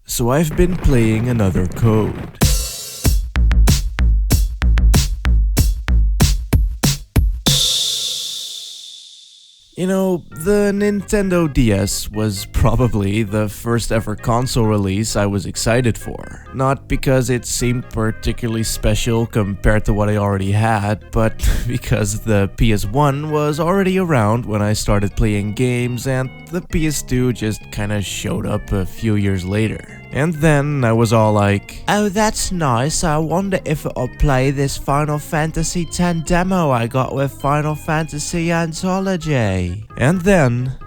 So I've been playing another code. You know, the Nintendo DS was probably the first ever console release I was excited for. Not because it seemed particularly special compared to what I already had, but because the PS1 was already around when I started playing games and the PS2 just kinda showed up a few years later. And then I was all like, oh, that's nice, I wonder if it'll play this Final Fantasy X demo I got with Final Fantasy Anthology. And then...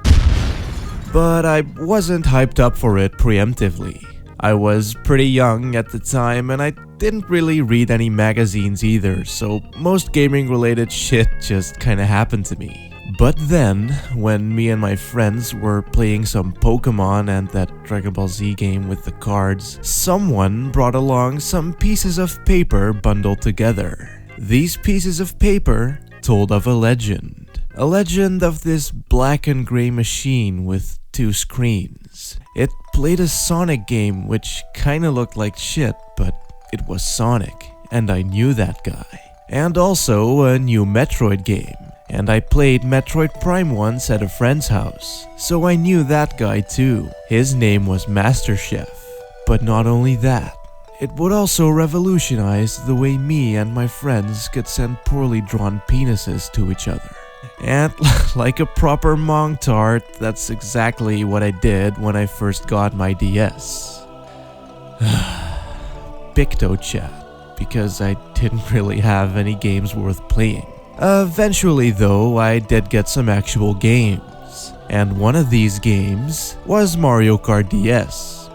But I wasn't hyped up for it preemptively. I was pretty young at the time and I didn't really read any magazines either, so most gaming related shit just kinda happened to me. But then, when me and my friends were playing some Pokemon and that Dragon Ball Z game with the cards, someone brought along some pieces of paper bundled together. These pieces of paper told of a legend. A legend of this black and gray machine with 2 screens. It played a Sonic game which kinda looked like shit, but it was Sonic, and I knew that guy. And also a new Metroid game. And I played Metroid Prime once at a friend's house, so I knew that guy too. His name was Master Chef. But not only that, it would also revolutionize the way me and my friends could send poorly drawn penises to each other. And like a proper Mongtart, that's exactly what I did when I first got my DS. PictoChat, because I didn't really have any games worth playing. Eventually though, I did get some actual games, and one of these games was Mario Kart DS.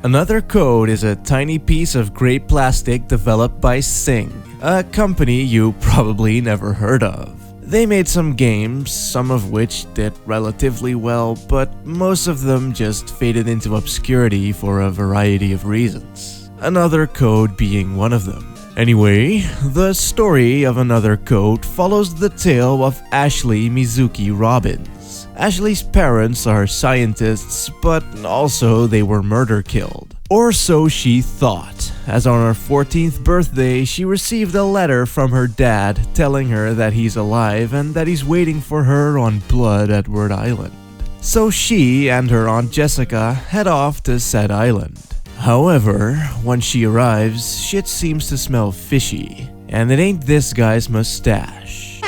Another code is a tiny piece of gray plastic developed by Cing, a company you probably never heard of. They made some games, some of which did relatively well, but most of them just faded into obscurity for a variety of reasons. Another code being one of them. Anyway, the story of Another Code follows the tale of Ashley Mizuki Robbins. Ashley's parents are scientists, but also they were murder-killed. Or so she thought, as on her 14th birthday, she received a letter from her dad telling her that he's alive and that he's waiting for her on Blood Edward Island. So she and her Aunt Jessica head off to said island. However, when she arrives, shit seems to smell fishy, and it ain't this guy's mustache.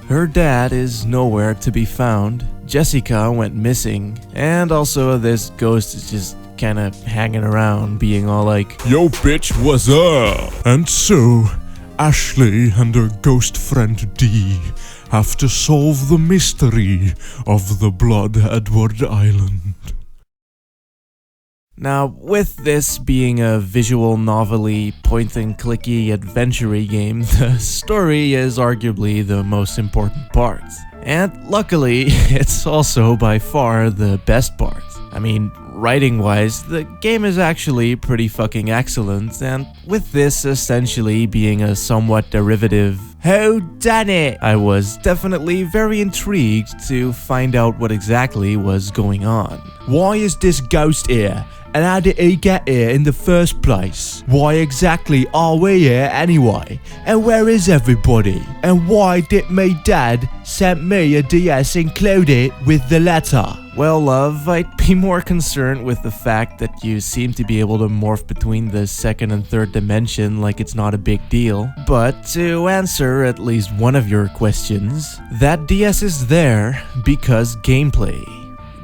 Her dad is nowhere to be found, Jessica went missing, and also this ghost is just kinda hanging around being all like, yo bitch, what's up? And so, Ashley and her ghost friend Dee have to solve the mystery of the Blood Edward Island. Now, with this being a visual novel-y, point-and-clicky, adventure-y game, the story is arguably the most important part. And luckily, it's also by far the best part. I mean, writing-wise, the game is actually pretty fucking excellent, and with this essentially being a somewhat derivative whodunit, I was definitely very intrigued to find out what exactly was going on. Why is this ghost here? And how did he get here in the first place? Why exactly are we here anyway? And where is everybody? And why did my dad send me a DS included with the letter? Well, love, I'd be more concerned with the fact that you seem to be able to morph between the second and third dimension like it's not a big deal. But to answer at least one of your questions, that DS is there because gameplay.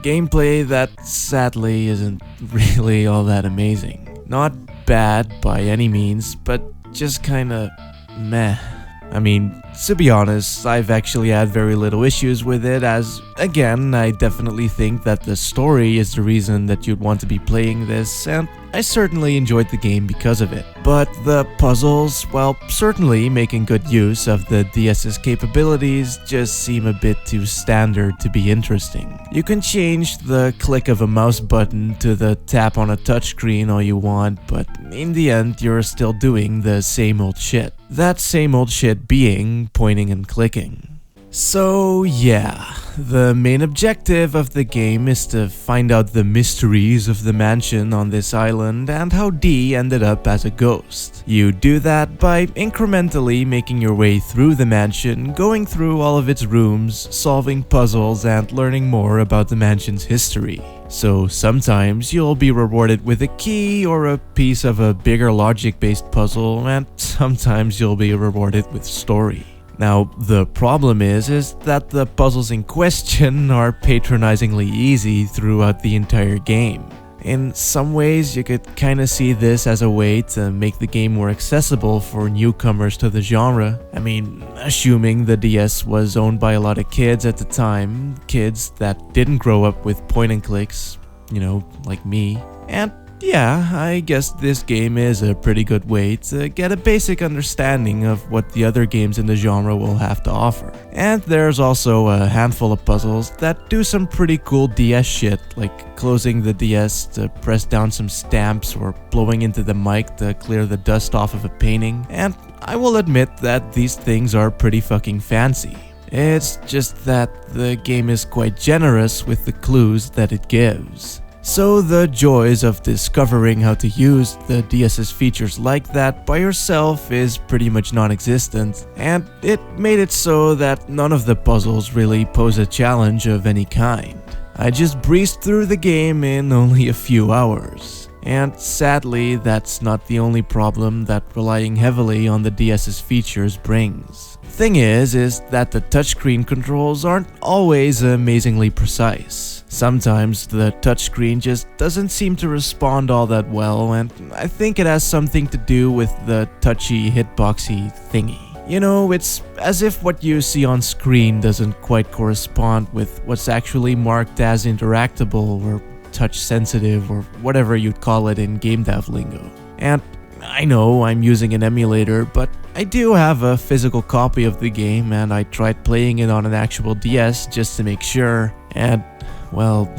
Gameplay that sadly isn't really all that amazing. Not bad by any means, but just kinda meh. I mean, to be honest, I've actually had very little issues with it, as, again, I definitely think that the story is the reason that you'd want to be playing this, and I certainly enjoyed the game because of it. But the puzzles, well, certainly making good use of the DS's capabilities just seem a bit too standard to be interesting. You can change the click of a mouse button to the tap on a touchscreen all you want, but in the end, you're still doing the same old shit. That same old shit being pointing and clicking. So yeah, the main objective of the game is to find out the mysteries of the mansion on this island and how Dee ended up as a ghost. You do that by incrementally making your way through the mansion, going through all of its rooms, solving puzzles, and learning more about the mansion's history. So sometimes you'll be rewarded with a key or a piece of a bigger logic-based puzzle, and sometimes you'll be rewarded with story. Now, the problem is that the puzzles in question are patronizingly easy throughout the entire game. In some ways, you could kinda see this as a way to make the game more accessible for newcomers to the genre. I mean, assuming the DS was owned by a lot of kids at the time, kids that didn't grow up with point and clicks, like me. And yeah, I guess this game is a pretty good way to get a basic understanding of what the other games in the genre will have to offer. And there's also a handful of puzzles that do some pretty cool DS shit, like closing the DS to press down some stamps or blowing into the mic to clear the dust off of a painting. And I will admit that these things are pretty fucking fancy. It's just that the game is quite generous with the clues that it gives. So the joys of discovering how to use the DS's features like that by yourself is pretty much non-existent, and it made it so that none of the puzzles really pose a challenge of any kind. I just breezed through the game in only a few hours. And sadly, that's not the only problem that relying heavily on the DS's features brings. Thing is that the touchscreen controls aren't always amazingly precise. Sometimes the touchscreen just doesn't seem to respond all that well, and I think it has something to do with the touchy hitboxy thingy. It's as if what you see on screen doesn't quite correspond with what's actually marked as interactable or touch sensitive or whatever you'd call it in game dev lingo. And I know I'm using an emulator, but I do have a physical copy of the game, and I tried playing it on an actual DS just to make sure, and well,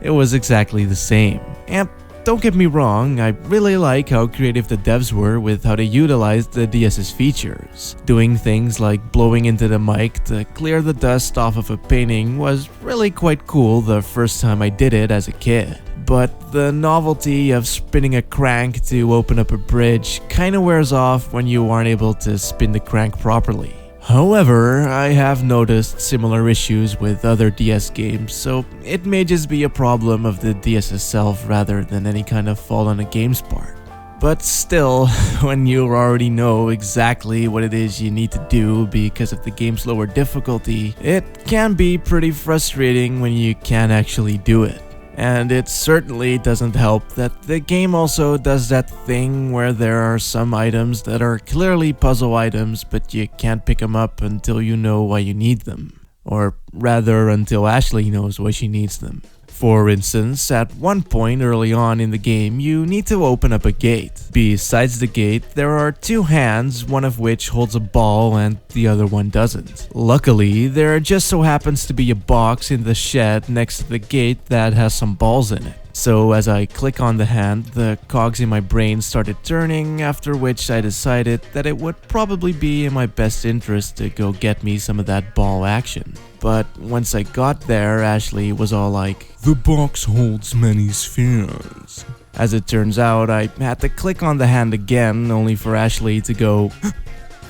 it was exactly the same. And don't get me wrong, I really like how creative the devs were with how they utilized the DS's features. Doing things like blowing into the mic to clear the dust off of a painting was really quite cool the first time I did it as a kid. But the novelty of spinning a crank to open up a bridge kinda wears off when you aren't able to spin the crank properly. However, I have noticed similar issues with other DS games, so it may just be a problem of the DS itself rather than any kind of fault on the game's part. But still, when you already know exactly what it is you need to do because of the game's lower difficulty, it can be pretty frustrating when you can't actually do it. And it certainly doesn't help that the game also does that thing where there are some items that are clearly puzzle items, but you can't pick them up until you know why you need them. Or rather, until Ashley knows why she needs them. For instance, at one point early on in the game, you need to open up a gate. Besides the gate, there are two hands, one of which holds a ball and the other one doesn't. Luckily, there just so happens to be a box in the shed next to the gate that has some balls in it. So as I click on the hand, the cogs in my brain started turning, after which I decided that it would probably be in my best interest to go get me some of that ball action. But once I got there, Ashley was all like, "The box holds many spheres." As it turns out, I had to click on the hand again, only for Ashley to go,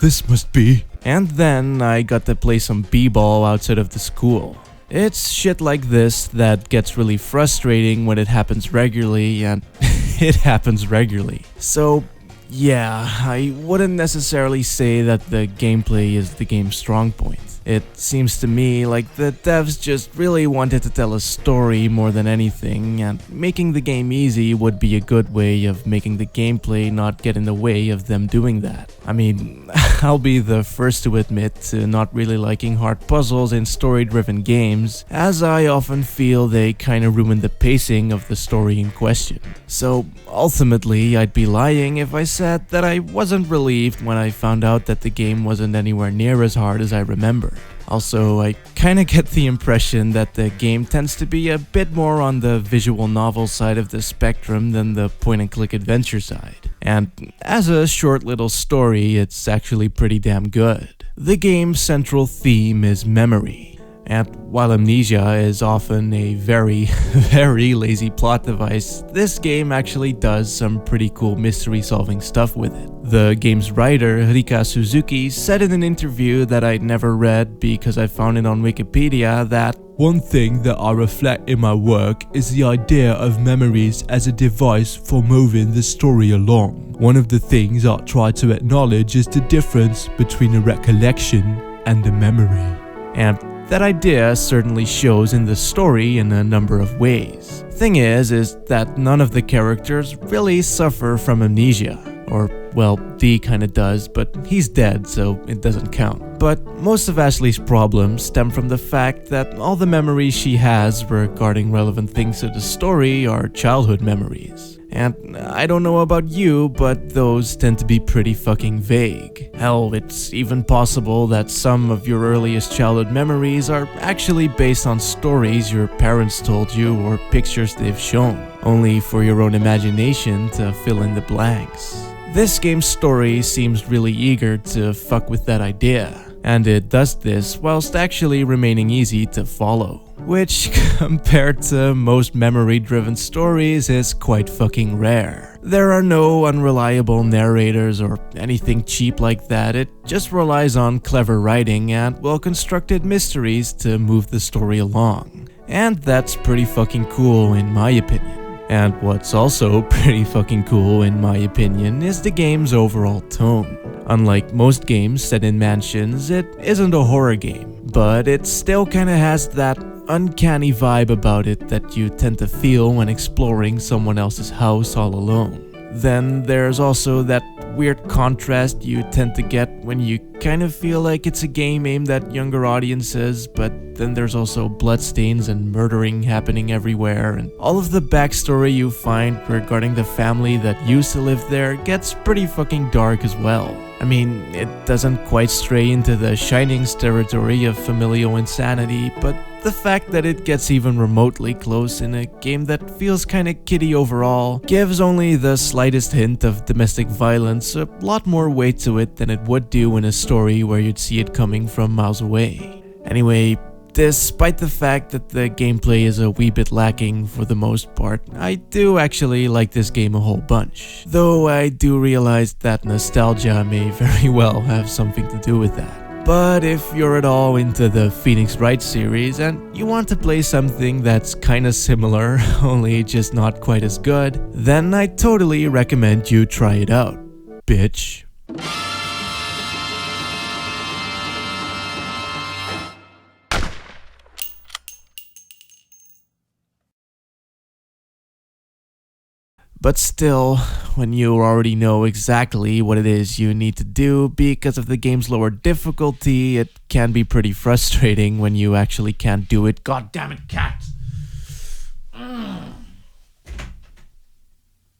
"This must be." And then I got to play some b-ball outside of the school. It's shit like this that gets really frustrating when it happens regularly, and it happens regularly. So yeah, I wouldn't necessarily say that the gameplay is the game's strong point. It seems to me like the devs just really wanted to tell a story more than anything, and making the game easy would be a good way of making the gameplay not get in the way of them doing that. I mean, I'll be the first to admit to not really liking hard puzzles in story-driven games, as I often feel they kinda ruin the pacing of the story in question. So ultimately, I'd be lying if I said that I wasn't relieved when I found out that the game wasn't anywhere near as hard as I remembered. Also, I kinda get the impression that the game tends to be a bit more on the visual novel side of the spectrum than the point-and-click adventure side. And as a short little story, it's actually pretty damn good. The game's central theme is memory. And while amnesia is often a very, very lazy plot device, this game actually does some pretty cool mystery-solving stuff with it. The game's writer, Rika Suzuki, said in an interview that I'd never read because I found it on Wikipedia that one thing that I reflect in my work is the idea of memories as a device for moving the story along. One of the things I try to acknowledge is the difference between a recollection and a memory. And that idea certainly shows in the story in a number of ways. Thing is that none of the characters really suffer from amnesia. Or, well, Dee kinda does, but he's dead, so it doesn't count. But most of Ashley's problems stem from the fact that all the memories she has regarding relevant things to the story are childhood memories. And I don't know about you, but those tend to be pretty fucking vague. Hell, it's even possible that some of your earliest childhood memories are actually based on stories your parents told you or pictures they've shown, only for your own imagination to fill in the blanks. This game's story seems really eager to fuck with that idea, and it does this whilst actually remaining easy to follow. Which, compared to most memory-driven stories, is quite fucking rare. There are no unreliable narrators or anything cheap like that, it just relies on clever writing and well-constructed mysteries to move the story along. And that's pretty fucking cool in my opinion. And what's also pretty fucking cool in my opinion is the game's overall tone. Unlike most games set in mansions, it isn't a horror game, but it still kinda has that uncanny vibe about it that you tend to feel when exploring someone else's house all alone. Then there's also that weird contrast you tend to get when you kind of feel like it's a game aimed at younger audiences, but then there's also bloodstains and murdering happening everywhere, and all of the backstory you find regarding the family that used to live there gets pretty fucking dark as well. I mean, it doesn't quite stray into the Shining's territory of familial insanity, but the fact that it gets even remotely close in a game that feels kinda kiddie overall gives only the slightest hint of domestic violence a lot more weight to it than it would do in a story where you'd see it coming from miles away. Anyway, despite the fact that the gameplay is a wee bit lacking for the most part, I do actually like this game a whole bunch. Though I do realize that nostalgia may very well have something to do with that. But if you're at all into the Phoenix Wright series and you want to play something that's kinda similar, only just not quite as good, then I totally recommend you try it out, bitch. But still, when you already know exactly what it is you need to do because of the game's lower difficulty, it can be pretty frustrating when you actually can't do it. God damn it, cat!